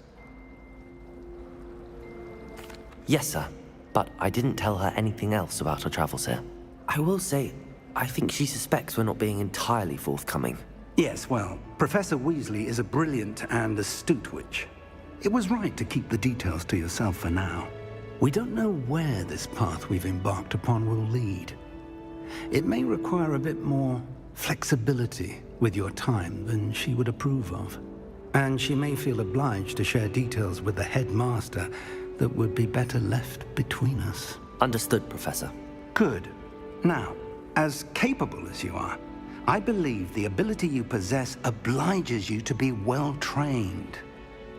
S2: Yes, sir. But I didn't tell her anything else about her travels here. I will say, I think she suspects we're not being entirely forthcoming.
S1: Yes, well, Professor Weasley is a brilliant and astute witch. It was right to keep the details to yourself for now. We don't know where this path we've embarked upon will lead. It may require a bit more flexibility with your time than she would approve of. And she may feel obliged to share details with the headmaster that would be better left between us.
S2: Understood, Professor.
S1: Good. Now, as capable as you are, I believe the ability you possess obliges you to be well-trained.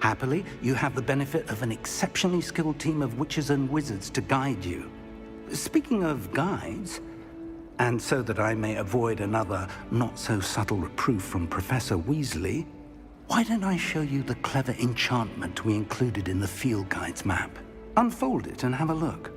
S1: Happily, you have the benefit of an exceptionally skilled team of witches and wizards to guide you. Speaking of guides, and so that I may avoid another not-so-subtle reproof from Professor Weasley, why don't I show you the clever enchantment we included in the field guide's map? Unfold it and have a look.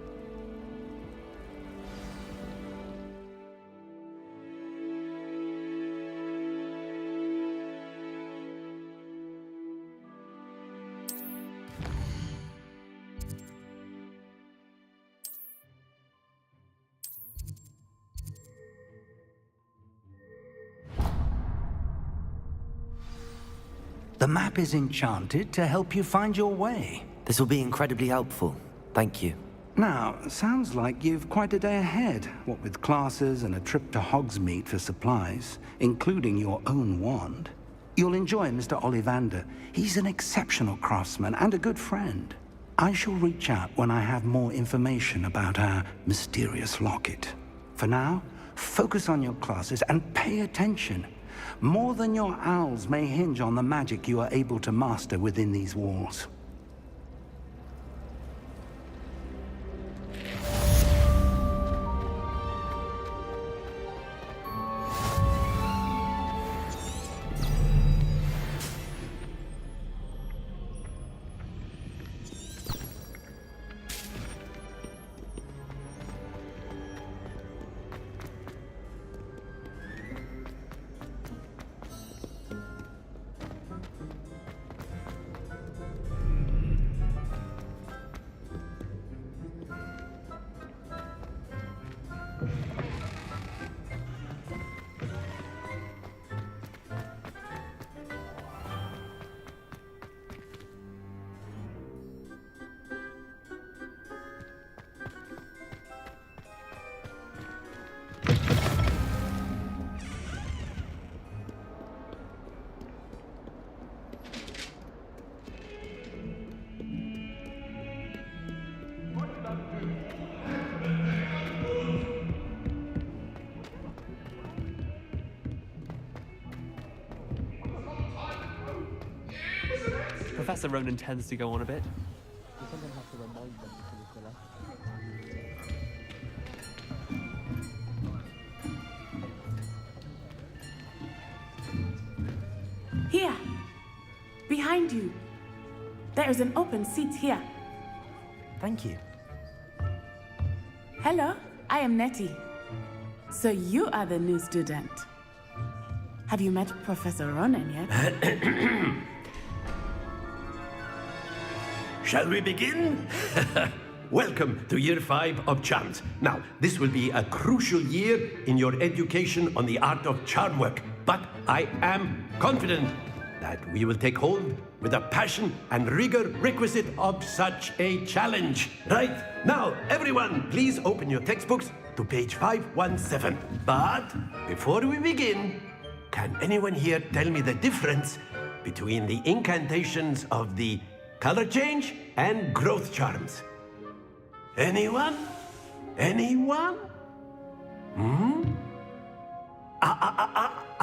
S1: The map is enchanted to help you find your way.
S2: This will be incredibly helpful. Thank you.
S1: Now, sounds like you've quite a day ahead, what with classes and a trip to Hogsmeade for supplies, including your own wand. You'll enjoy Mr. Ollivander. He's an exceptional craftsman and a good friend. I shall reach out when I have more information about our mysterious locket. For now, focus on your classes and pay attention. More than your owls may hinge on the magic you are able to master within these walls.
S13: Professor Ronan tends to go on a bit.
S12: Here! Behind you! There is an open seat here.
S2: Thank you.
S12: Hello, I am Nettie. So you are the new student. Have you met Professor Ronan yet?
S5: Shall we begin? Welcome to Year 5 of Charms. Now, this will be a crucial year in your education on the art of charm work, but I am confident that we will take hold with the passion and rigor requisite of such a challenge. Right, now, everyone, please open your textbooks to page 517. But before we begin, can anyone here tell me the difference between the incantations of the color change and growth charms? Anyone? Anyone?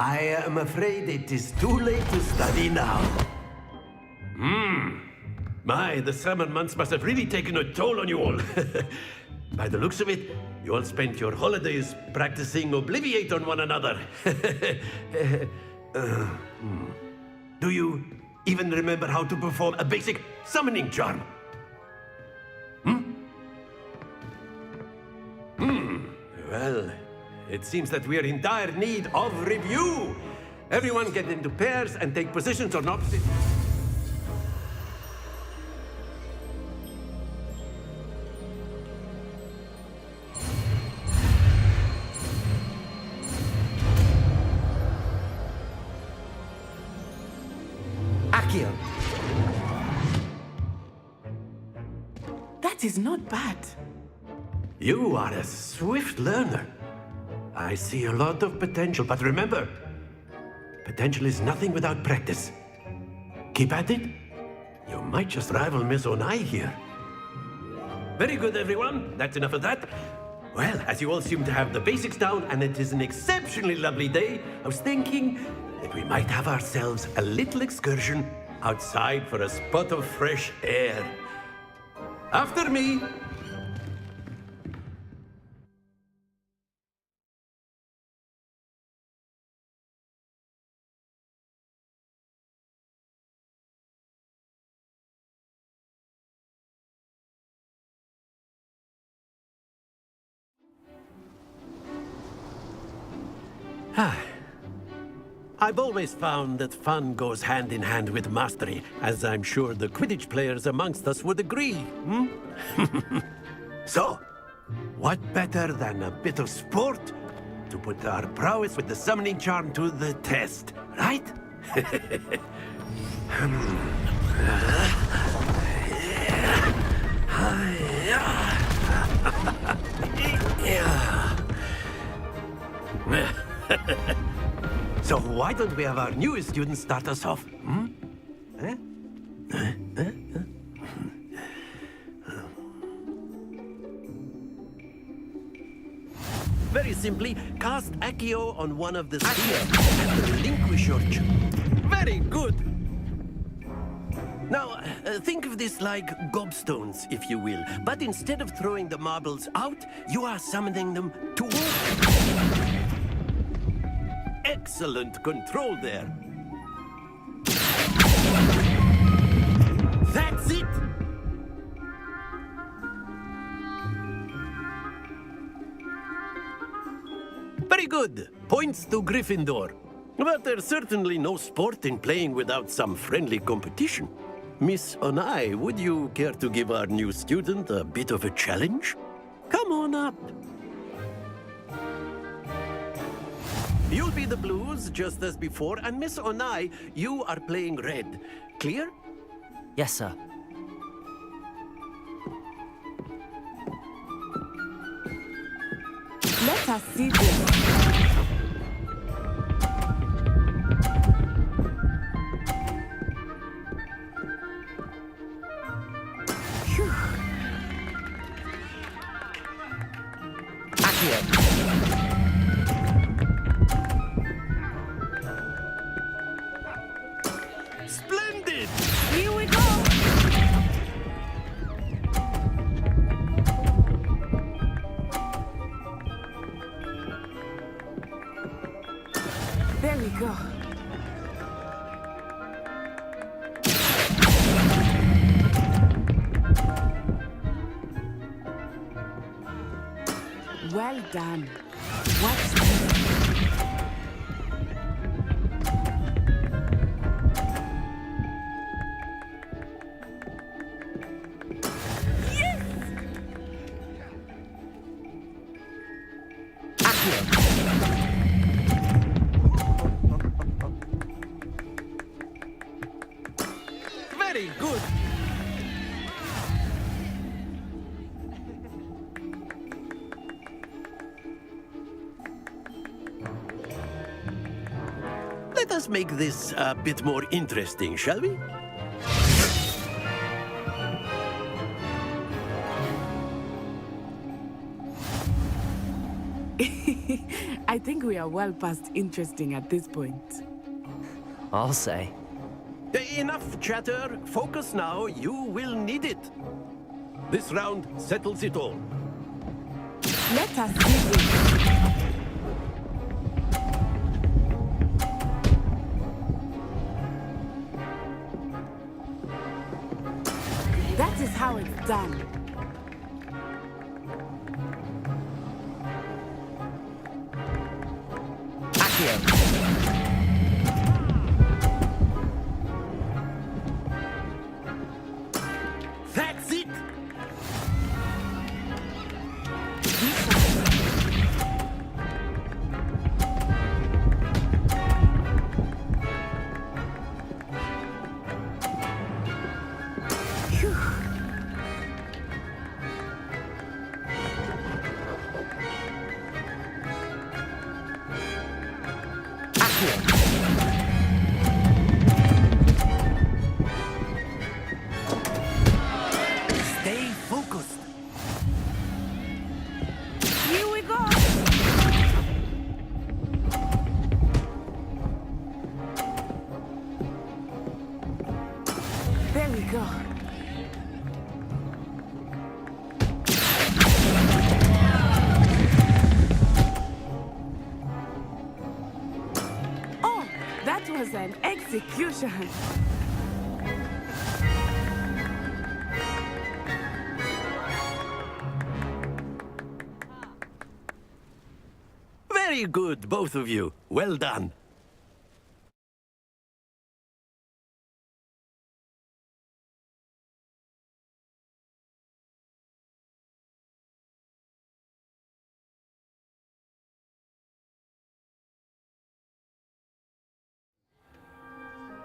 S5: I am afraid it is too late to study now. My, the summer months must have really taken a toll on you all. By the looks of it, you all spent your holidays practicing Obliviate on one another. Do you even remember how to perform a basic summoning charm? Well, it seems that we are in dire need of review. Everyone get into pairs and take positions on opposite...
S2: Accio!
S12: That is not bad.
S5: You are a swift learner. I see a lot of potential, but remember, potential is nothing without practice. Keep at it. You might just rival Miss Onai here. Very good, everyone. That's enough of that. Well, as you all seem to have the basics down, and it is an exceptionally lovely day, I was thinking that we might have ourselves a little excursion outside for a spot of fresh air. After me! I've always found that fun goes hand in hand with mastery, as I'm sure the Quidditch players amongst us would agree, hmm? So, what better than a bit of sport to put our prowess with the summoning charm to the test, right? So why don't we have our newest student start us off? Hmm? Very simply, cast Accio on one of the spheres and relinquish your Very good! Now, think of this like gobstones, if you will. But instead of throwing the marbles out, you are summoning them toward you. Excellent control there. That's it! Very good. Points to Gryffindor. But there's certainly no sport in playing without some friendly competition. Miss Onai, would you care to give our new student a bit of a challenge? Come on up. You'll be the blues, just as before, and Miss Onai, you are playing red. Clear?
S2: Yes, sir.
S12: Let us see this.
S5: Splendid!
S12: Here we go! There we go. Well done. Watch this.
S5: Very good. Let us make this a bit more interesting, shall we?
S12: I think we are well past interesting at this point.
S2: I'll say.
S5: Enough chatter. Focus now. You will need it. This round settles it all.
S12: Let us see this. That is how it's done.
S5: That's it. Stay focused.
S12: we go. Oh, that was an execution.
S5: Very good, both of you. Well done.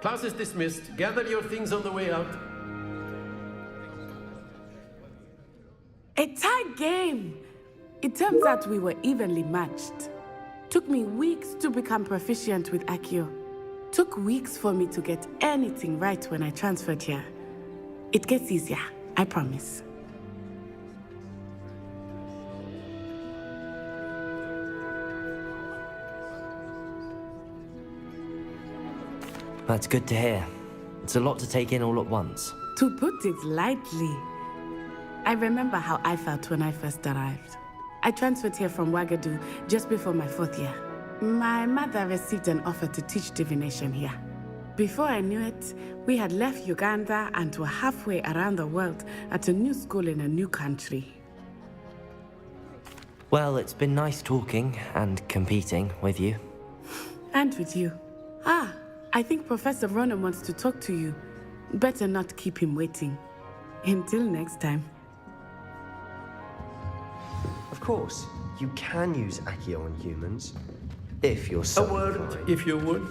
S14: Class is dismissed. Gather your things on the way out.
S12: A tight game. It turns out we were evenly matched. Took me weeks to become proficient with Accio. Took weeks for me to get anything right when I transferred here. It gets easier, I promise.
S2: That's good to hear. It's a lot to take in all at once.
S12: To put it lightly, I remember how I felt when I first arrived. I transferred here from Wagadu just before my 4th year. My mother received an offer to teach divination here. Before I knew it, we had left Uganda and were halfway around the world at a new school in a new country.
S2: Well, it's been nice talking and competing with you.
S12: And with you. I think Professor Ronan wants to talk to you. Better not keep him waiting. Until next time.
S15: Of course, you can use Accio on humans, if you're so
S14: A word,
S15: inclined.
S14: if you would.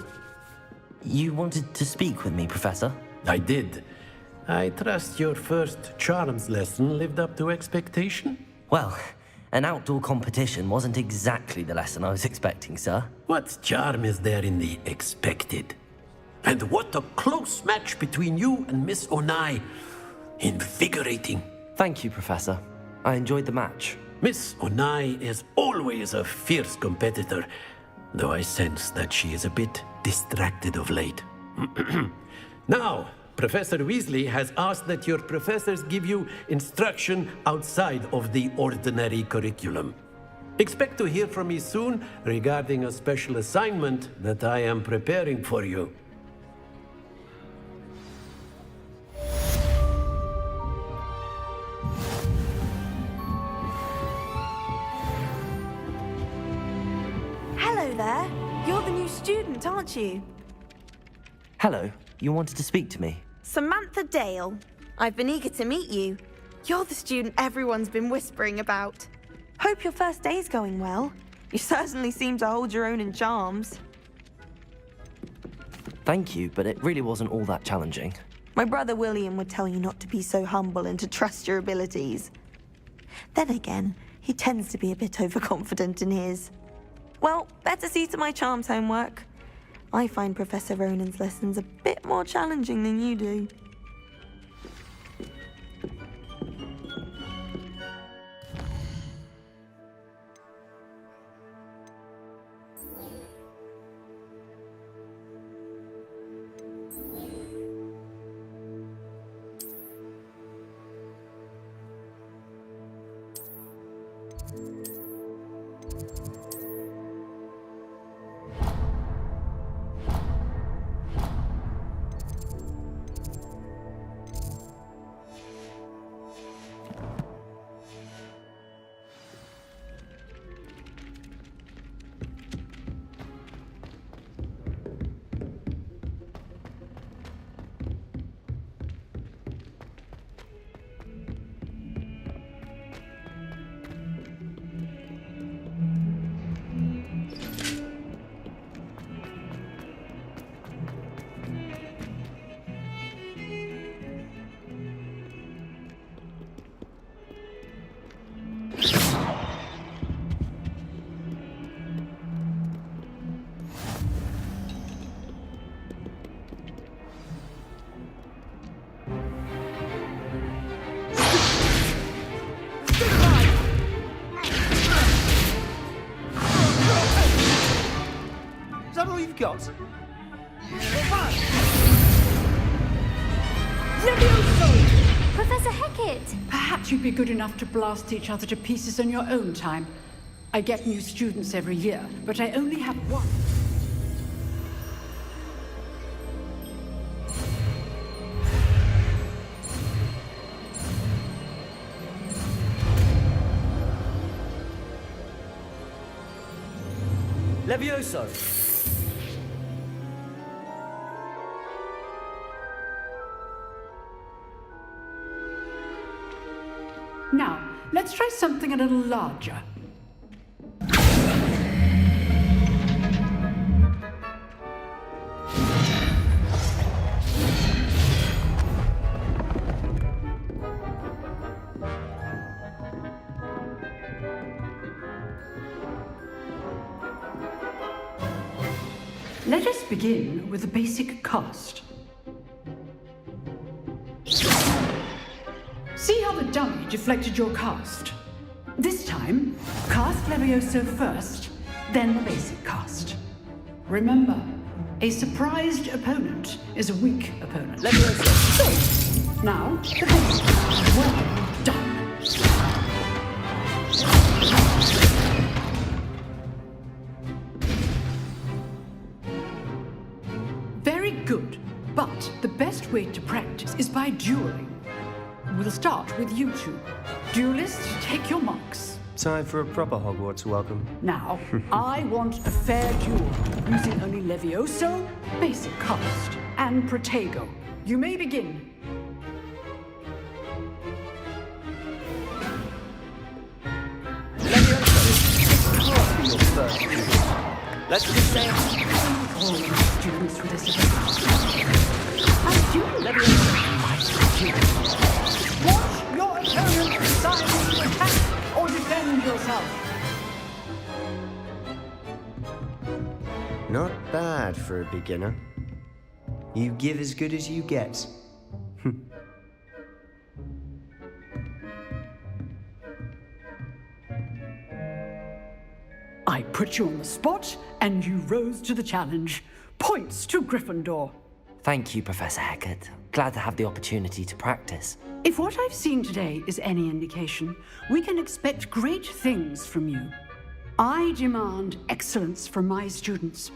S2: You wanted to speak with me, Professor?
S14: I did. I trust your first charms lesson lived up to expectation?
S2: Well, an outdoor competition wasn't exactly the lesson I was expecting, sir.
S14: What charm is there in the expected? And what a close match between you and Miss Onai. Invigorating.
S2: Thank you, Professor. I enjoyed the match.
S14: Miss Onai is always a fierce competitor, though I sense that she is a bit distracted of late. Now, Professor Weasley has asked that your professors give you instruction outside of the ordinary curriculum. Expect to hear from me soon regarding a special assignment that I am preparing for you.
S16: Hello there. You're the new student, aren't you?
S2: Hello, you wanted to speak to me?
S16: Samantha Dale. I've been eager to meet you. You're the student everyone's been whispering about. Hope your first day's going well. You certainly seem to hold your own in charms.
S2: Thank you, but it really wasn't all that challenging.
S16: My brother William would tell you not to be so humble and to trust your abilities. Then again, he tends to be a bit overconfident in his. Well, better see to my charms homework. I find Professor Ronan's lessons a bit more challenging than you do.
S1: Is that all you've got?
S17: Levioso!
S10: Professor Hecat!
S17: Perhaps you'd be good enough to blast each other to pieces in your own time. I get new students every year, but I only have one.
S2: Levioso!
S17: Now, let's try something a little larger. Let us begin with the basic cast. See how the dummy deflected your cast? This time, cast Levioso first, then the basic cast. Remember, a surprised opponent is a weak opponent. Levioso. So, now, the basic. Well done. Very good, but the best way to practice is by dueling. We'll start with you two. Duelists, take your marks.
S15: Time for a proper Hogwarts welcome.
S17: Now, I want a fair duel, using only Levioso, basic cast, and Protego. You may begin.
S2: Let's just say
S17: all students for this event. I do Watch your opponent decide to attack or defend yourself.
S15: Not bad for a beginner. You give as good as you get.
S17: I put you on the spot, and you rose to the challenge. Points to Gryffindor.
S2: Thank you, Professor Hecat. Glad to have the opportunity to practice.
S17: If what I've seen today is any indication, we can expect great things from you. I demand excellence from my students.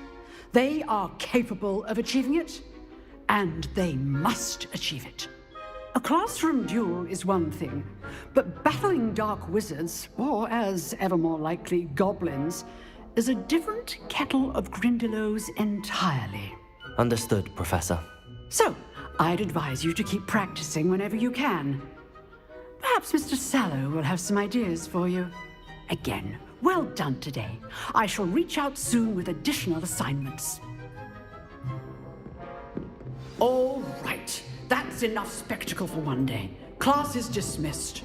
S17: They are capable of achieving it, and they must achieve it. A classroom duel is one thing, but battling dark wizards, or as ever more likely, goblins, is a different kettle of Grindylows entirely.
S2: Understood, Professor.
S17: So, I'd advise you to keep practicing whenever you can. Perhaps Mr. Sallow will have some ideas for you. Again, well done today. I shall reach out soon with additional assignments. All right. That's enough spectacle for one day. Class is dismissed.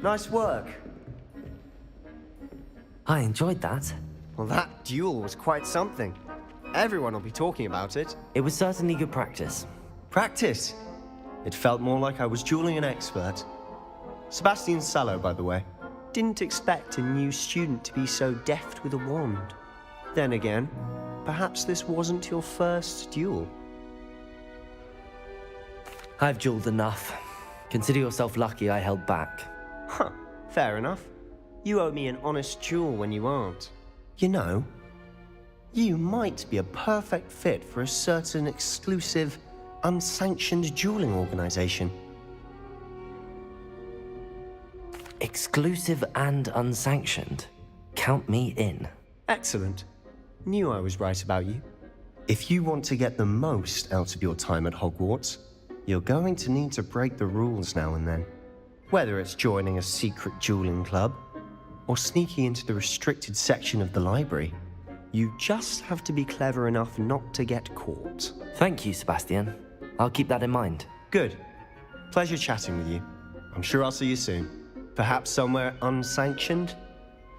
S15: Nice work.
S2: I enjoyed that.
S15: Well, that duel was quite something. Everyone will be talking about it.
S2: It was certainly good practice.
S15: Practice? It felt more like I was dueling an expert. Sebastian Sallow, by the way. Didn't expect a new student to be so deft with a wand. Then again, perhaps this wasn't your first duel.
S2: I've dueled enough. Consider yourself lucky I held back.
S15: Huh, fair enough. You owe me an honest duel when you aren't. You know, you might be a perfect fit for a certain exclusive, unsanctioned dueling organization.
S2: Exclusive and unsanctioned? Count me in.
S15: Excellent. Knew I was right about you. If you want to get the most out of your time at Hogwarts, you're going to need to break the rules now and then. Whether it's joining a secret dueling club, or sneaking into the restricted section of the library, you just have to be clever enough not to get caught.
S2: Thank you, Sebastian. I'll keep that in mind.
S15: Good. Pleasure chatting with you. I'm sure I'll see you soon. Perhaps somewhere unsanctioned?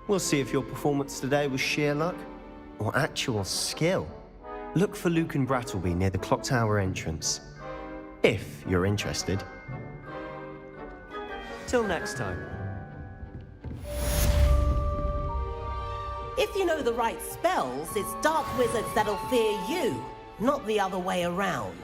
S15: We'll see if your performance today was sheer luck or actual skill. Look for Luke and Brattleby near the clock tower entrance, if you're interested. Till next time.
S18: If you know the right spells, it's dark wizards that'll fear you, not the other way around.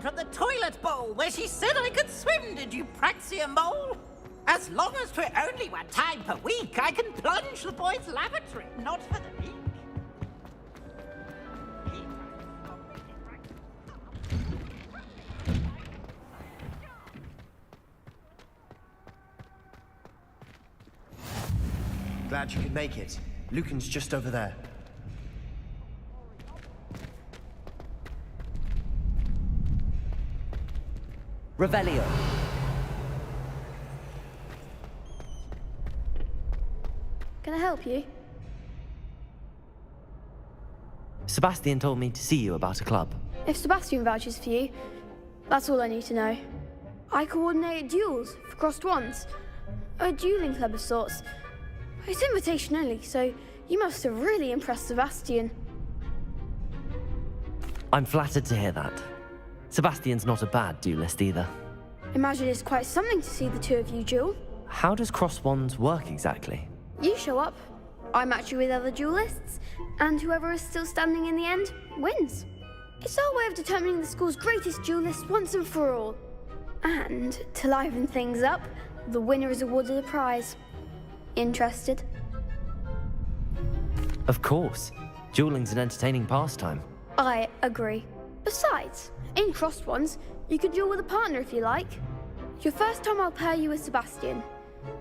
S19: From the toilet bowl where she said I could swim, did you praxia mole? As long as 'twere only 1 time per week, I can plunge the boys' lavatory, not for the week.
S15: Glad you could make it. Lucan's just over there.
S2: Revelio.
S20: Can I help you?
S2: Sebastian told me to see you about a club.
S20: If Sebastian vouches for you, that's all I need to know. I coordinate duels for crossed wands. A dueling club of sorts. It's invitation only, so you must have really impressed Sebastian.
S2: I'm flattered to hear that. Sebastian's not a bad duelist either.
S20: Imagine it's quite something to see the two of you duel.
S2: How does cross wands work exactly?
S20: You show up, I match you with other duelists, and whoever is still standing in the end wins. It's our way of determining the school's greatest duelist once and for all. And to liven things up, the winner is awarded a prize. Interested?
S2: Of course. Dueling's an entertaining pastime.
S20: I agree. Besides, in crossed ones, you could duel with a partner if you like. Your first time I'll pair you with Sebastian.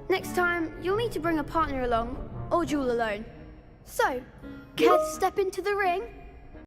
S20: Next time, you'll need to bring a partner along, or duel alone. So, care to step into the ring?